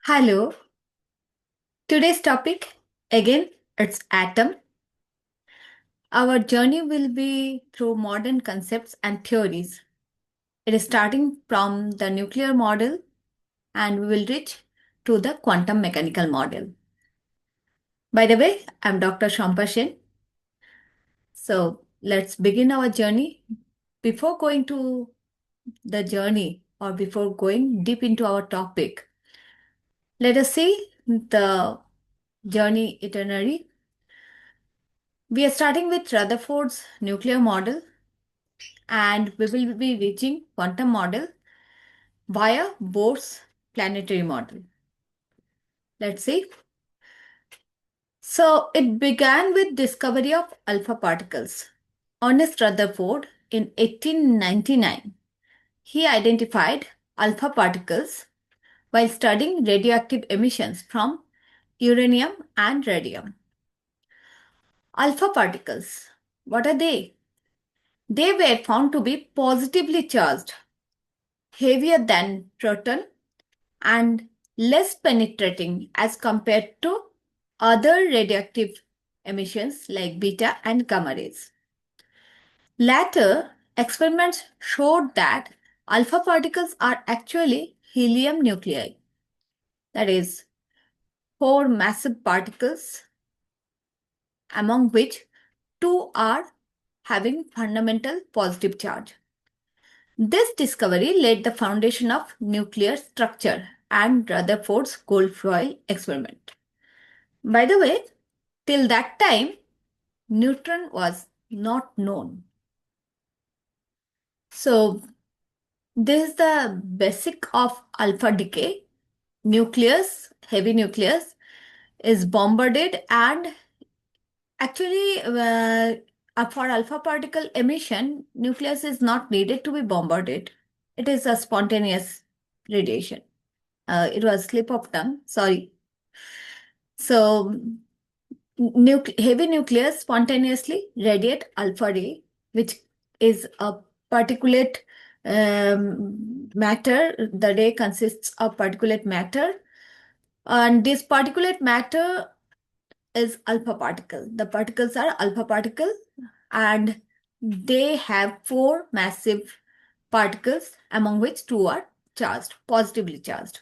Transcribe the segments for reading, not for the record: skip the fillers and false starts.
Hello. Today's topic again it's atom. Our journey will be through modern concepts and theories. It is starting from the nuclear model and we will reach to the quantum mechanical model. By the way, I'm Dr. Shampashin. So let's begin our journey. Before going to the journey or before going deep into our topic, let us see the journey itinerary. We are starting with Rutherford's nuclear model and we will be reaching quantum model via Bohr's planetary model. Let's see. So it began with discovery of alpha particles. Ernest Rutherford in 1899, he identified alpha particles while studying radioactive emissions from uranium and radium. Alpha particles, what are they? They were found to be positively charged, heavier than proton and less penetrating as compared to other radioactive emissions like beta and gamma rays. Later, experiments showed that alpha particles are actually helium nuclei, that is, four massive particles, among which two are having fundamental positive charge. This discovery laid the foundation of nuclear structure and Rutherford's gold foil experiment. By the way, till that time, neutron was not known. So, this is the basic of alpha decay. Nucleus, heavy nucleus, is bombarded, and actually, for alpha particle emission, nucleus is not needed to be bombarded. It is a spontaneous radiation. It was slip of tongue, sorry. So, heavy nucleus spontaneously radiate alpha ray, which is a particulate matter. The ray consists of particulate matter, and this particulate matter is alpha particle. The particles are alpha particle, and they have four massive particles, among which two are charged, positively charged.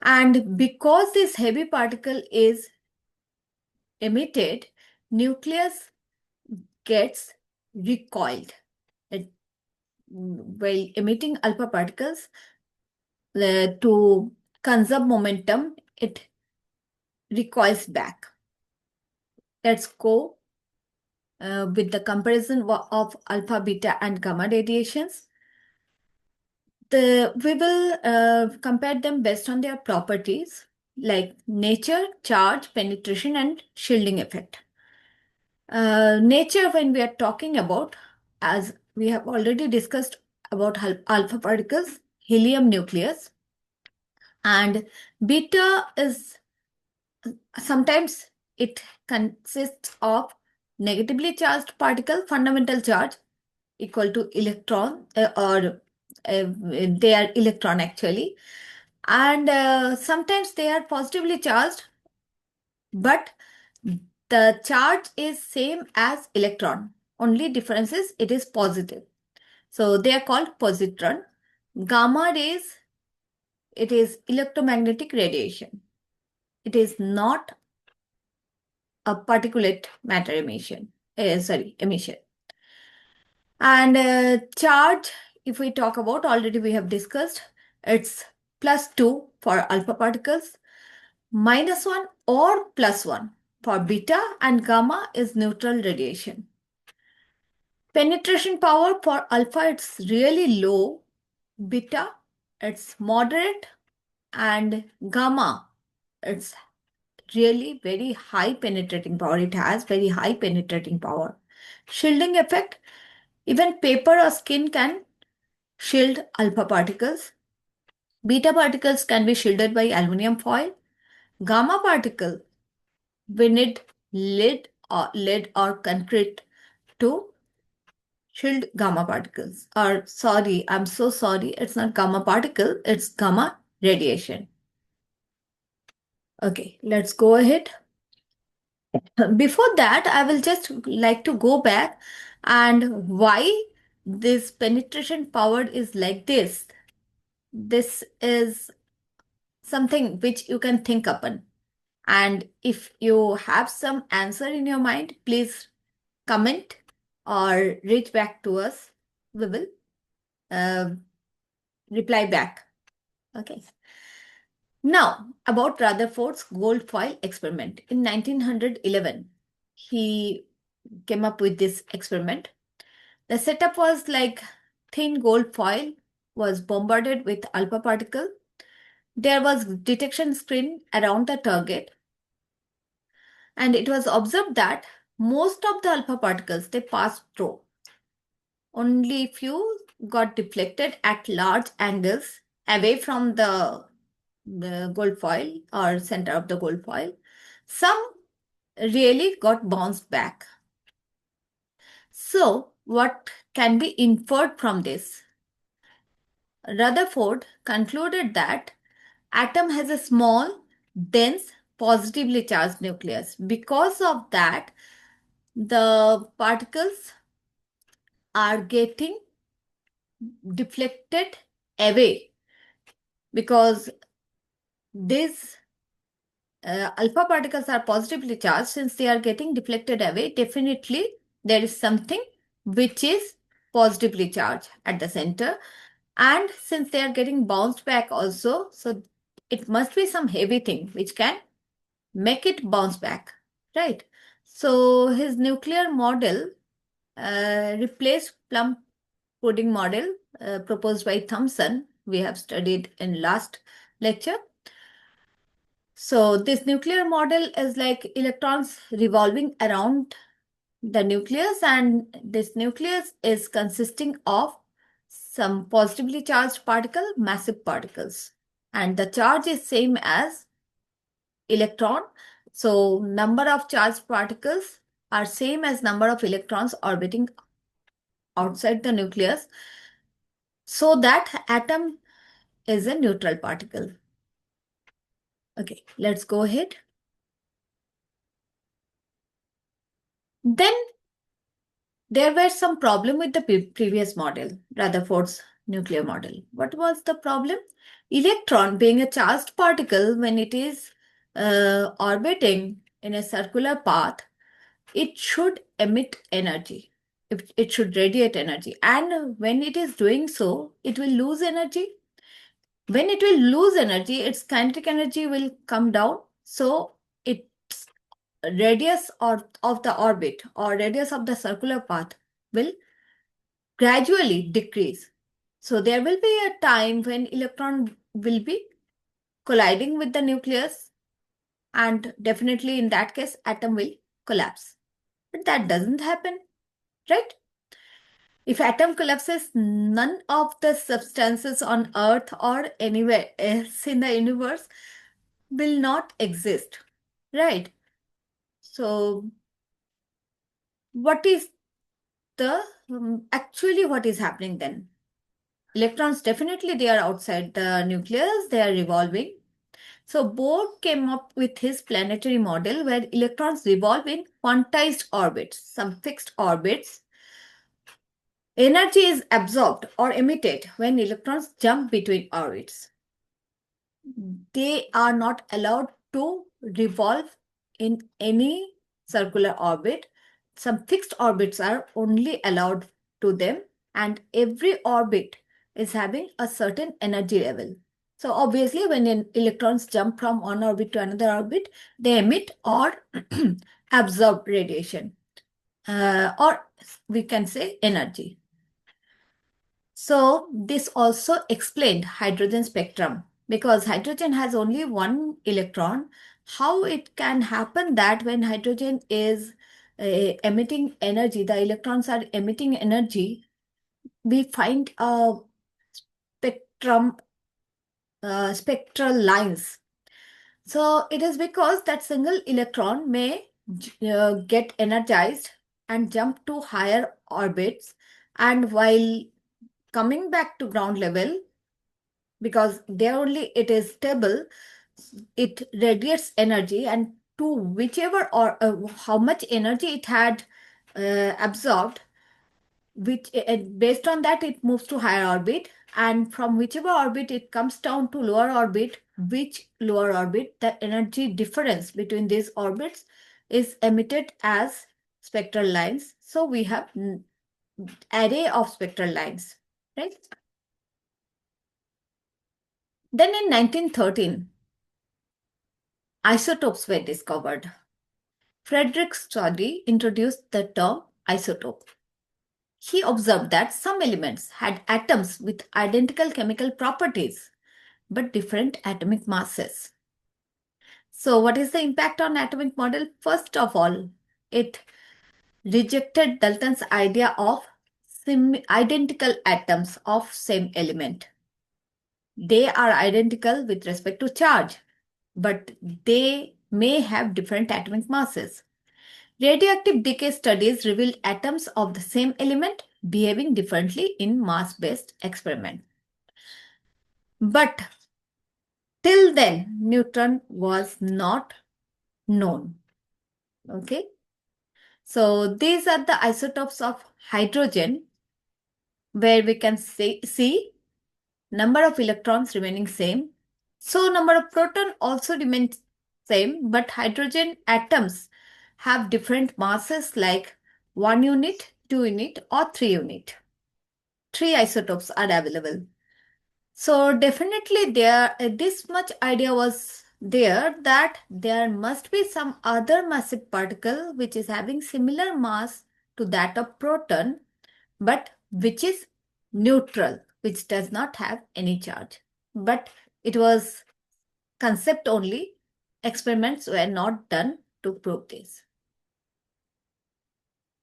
And because this heavy particle is emitted, nucleus gets recoiled. While emitting alpha particles, to conserve momentum, it recoils back. Let's go with the comparison of alpha, beta, and gamma radiations. We will compare them based on their properties like nature, charge, penetration, and shielding effect. Nature, when we are talking about, as we have already discussed about alpha particles, helium nucleus, and beta is sometimes it consists of negatively charged particle, fundamental charge equal to electron, or they are electron actually, and sometimes they are positively charged, but the charge is same as electron. Only difference is it is positive. So they are called positron. Gamma rays, it is electromagnetic radiation. It is not a particulate matter emission. Emission. And charge, if we talk about, already we have discussed, it's +2 for alpha particles, -1 or +1 for beta, and gamma is neutral radiation. Penetration power for alpha, it's really low. Beta, it's moderate. And gamma, it's really very high penetrating power. It has very high penetrating power. Shielding effect, even paper or skin can shield alpha particles. Beta particles can be shielded by aluminum foil. Gamma particle, we need lead or concrete to shield gamma particles. Or sorry, I'm so sorry, it's not gamma particle, it's gamma radiation. Okay, let's go ahead. Before that, I will just like to go back and why this penetration power is like this. This is something which you can think upon. And if you have some answer in your mind, please comment or reach back to us. We will uh, reply back. Okay. Now, about Rutherford's gold foil experiment. In 1911, he came up with this experiment. The setup was like thin gold foil was bombarded with alpha particle. There was detection screen around the target, and it was observed that most of the alpha particles they passed through. Only few got deflected at large angles away from the gold foil or center of the gold foil. Some really got bounced back. So, what can be inferred from this? Rutherford concluded that atom has a small, dense, positively charged nucleus. Because of that, the particles are getting deflected away because these alpha particles are positively charged. Since they are getting deflected away, definitely there is something which is positively charged at the center. And since they are getting bounced back also, so it must be some heavy thing which can make it bounce back, right? So his nuclear model replaced plum pudding model proposed by Thomson. We have studied in last lecture. So this nuclear model is like electrons revolving around the nucleus, and this nucleus is consisting of some positively charged particle, massive particles, and the charge is same as electron. So number of charged particles are same as number of electrons orbiting outside the nucleus. So that atom is a neutral particle. Okay, let's go ahead. Then there were some problem with the previous model, Rutherford's nuclear model. What was the problem? Electron being a charged particle, when it is orbiting in a circular path, it should emit energy. It should radiate energy. And when it is doing so, it will lose energy. When it will lose energy, its kinetic energy will come down. So its radius or of the orbit or radius of the circular path will gradually decrease. So there will be a time when electron will be colliding with the nucleus, and definitely in that case atom will collapse. But that doesn't happen, right? If atom collapses, none of the substances on earth or anywhere else in the universe will not exist, right? So what is the actually what is happening then? Electrons definitely they are outside the nucleus, they are revolving. So Bohr came up with his planetary model where electrons revolve in quantized orbits, some fixed orbits. Energy is absorbed or emitted when electrons jump between orbits. They are not allowed to revolve in any circular orbit. Some fixed orbits are only allowed to them, and every orbit is having a certain energy level. So obviously, when electrons jump from one orbit to another orbit, they emit or absorb radiation, or we can say energy. So this also explained hydrogen spectrum, because hydrogen has only one electron. How it can happen that when hydrogen is emitting energy, the electrons are emitting energy, we find a spectrum, spectral lines. So it is because that single electron may get energized and jump to higher orbits, and while coming back to ground level, because there only it is stable, it radiates energy, and to whichever or how much energy it had absorbed, which based on that it moves to higher orbit, and from whichever orbit it comes down to lower orbit, which lower orbit the energy difference between these orbits is emitted as spectral lines. So we have array of spectral lines, right? Then in 1913, isotopes were discovered. Frederick Study introduced the term isotope. He observed that some elements had atoms with identical chemical properties but different atomic masses. So, what is the impact on atomic model? First of all, it rejected Dalton's idea of identical atoms of same element. They are identical with respect to charge, but they may have different atomic masses. Radioactive decay studies revealed atoms of the same element behaving differently in mass-based experiments. But till then, neutron was not known. Okay. So these are the isotopes of hydrogen, where we can see number of electrons remaining same. So number of proton also remains same, but hydrogen atoms have different masses like 1 unit, 2 unit or 3 unit. 3 isotopes are available. So definitely this much idea was there that there must be some other massive particle which is having similar mass to that of proton, but which is neutral, which does not have any charge. But it was concept only. Experiments were not done to prove this.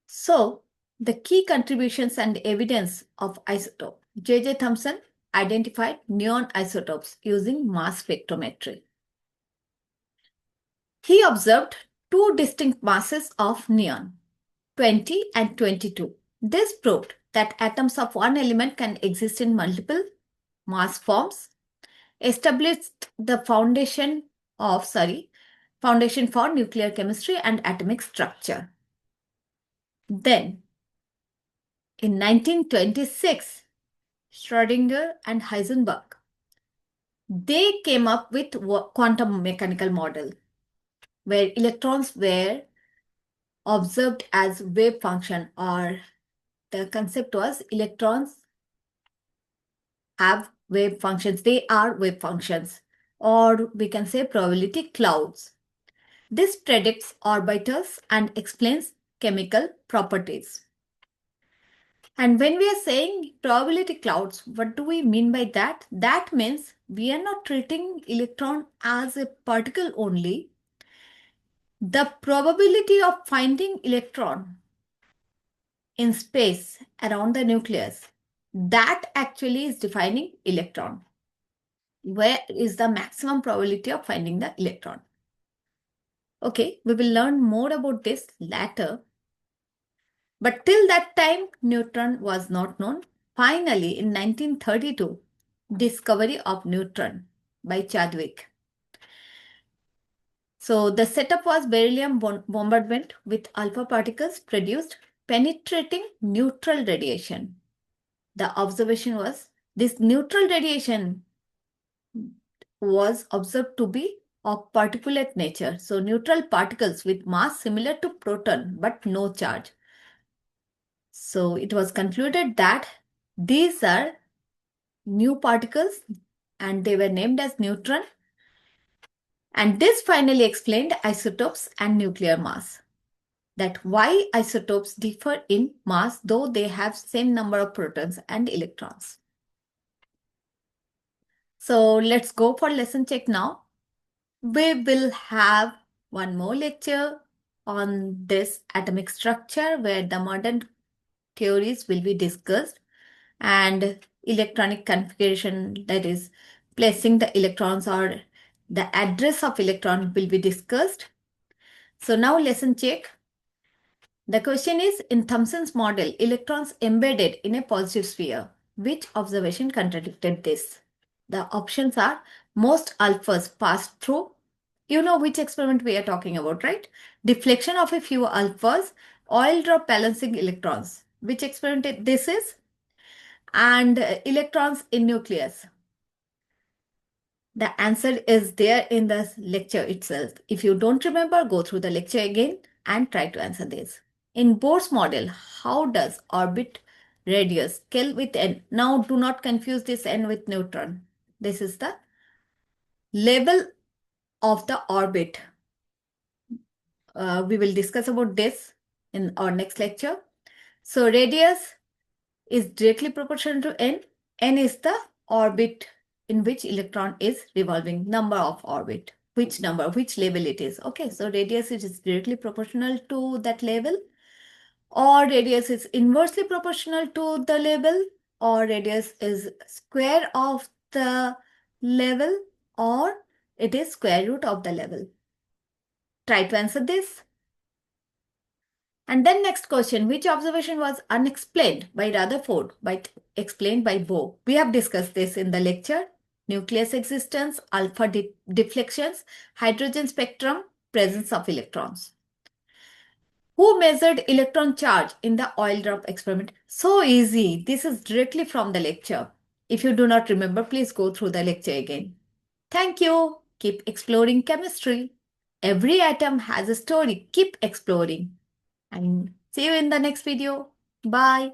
So, the key contributions and evidence of isotope. J.J. Thomson identified neon isotopes using mass spectrometry. He observed two distinct masses of neon, 20 and 22. This proved that atoms of one element can exist in multiple mass forms, established the foundation for nuclear chemistry and atomic structure. Then, in 1926, Schrödinger and Heisenberg, they came up with quantum mechanical model where electrons were observed as wave function, or the concept was electrons have wave functions. They are wave functions, or we can say probability clouds. This predicts orbitals and explains chemical properties. And when we are saying probability clouds, what do we mean by that? That means we are not treating electron as a particle only. The probability of finding electron in space around the nucleus, that actually is defining electron. Where is the maximum probability of finding the electron? Okay, we will learn more about this later. But till that time, neutron was not known. Finally, in 1932, discovery of neutron by Chadwick. So the setup was beryllium bombardment with alpha particles produced penetrating neutral radiation. The observation was this neutral radiation was observed to be of particulate nature. So neutral particles with mass similar to proton but no charge. So it was concluded that these are new particles and they were named as neutron. And this finally explained isotopes and nuclear mass. That why isotopes differ in mass though they have same number of protons and electrons. So let's go for lesson check now. We will have one more lecture on this atomic structure where the modern theories will be discussed and electronic configuration, that is placing the electrons or the address of electron, will be discussed. So now lesson check. The question is, in Thomson's model, electrons embedded in a positive sphere. Which observation contradicted this? The options are most alphas pass through. You know which experiment we are talking about, right? Deflection of a few alphas, oil drop balancing electrons. Which experiment this is? And electrons in nucleus. The answer is there in the lecture itself. If you don't remember, go through the lecture again and try to answer this. In Bohr's model, how does orbit radius scale with n? Now do not confuse this n with neutron. This is the level of the orbit. We will discuss about this in our next lecture. So radius is directly proportional to n. N is the orbit in which electron is revolving, number of orbit, which number, which level it is. Okay, so radius is directly proportional to that level, or radius is inversely proportional to the level, or radius is square of the level, or it is square root of the level. Try to answer this. And then next question, which observation was unexplained by Rutherford but explained by Bohr? We have discussed this in the lecture. Nucleus existence, alpha deflections, hydrogen spectrum, presence of electrons. Who measured electron charge in the oil drop experiment? So easy. This is directly from the lecture. If you do not remember, please go through the lecture again. Thank you. Keep exploring chemistry. Every atom has a story. Keep exploring. And see you in the next video. Bye.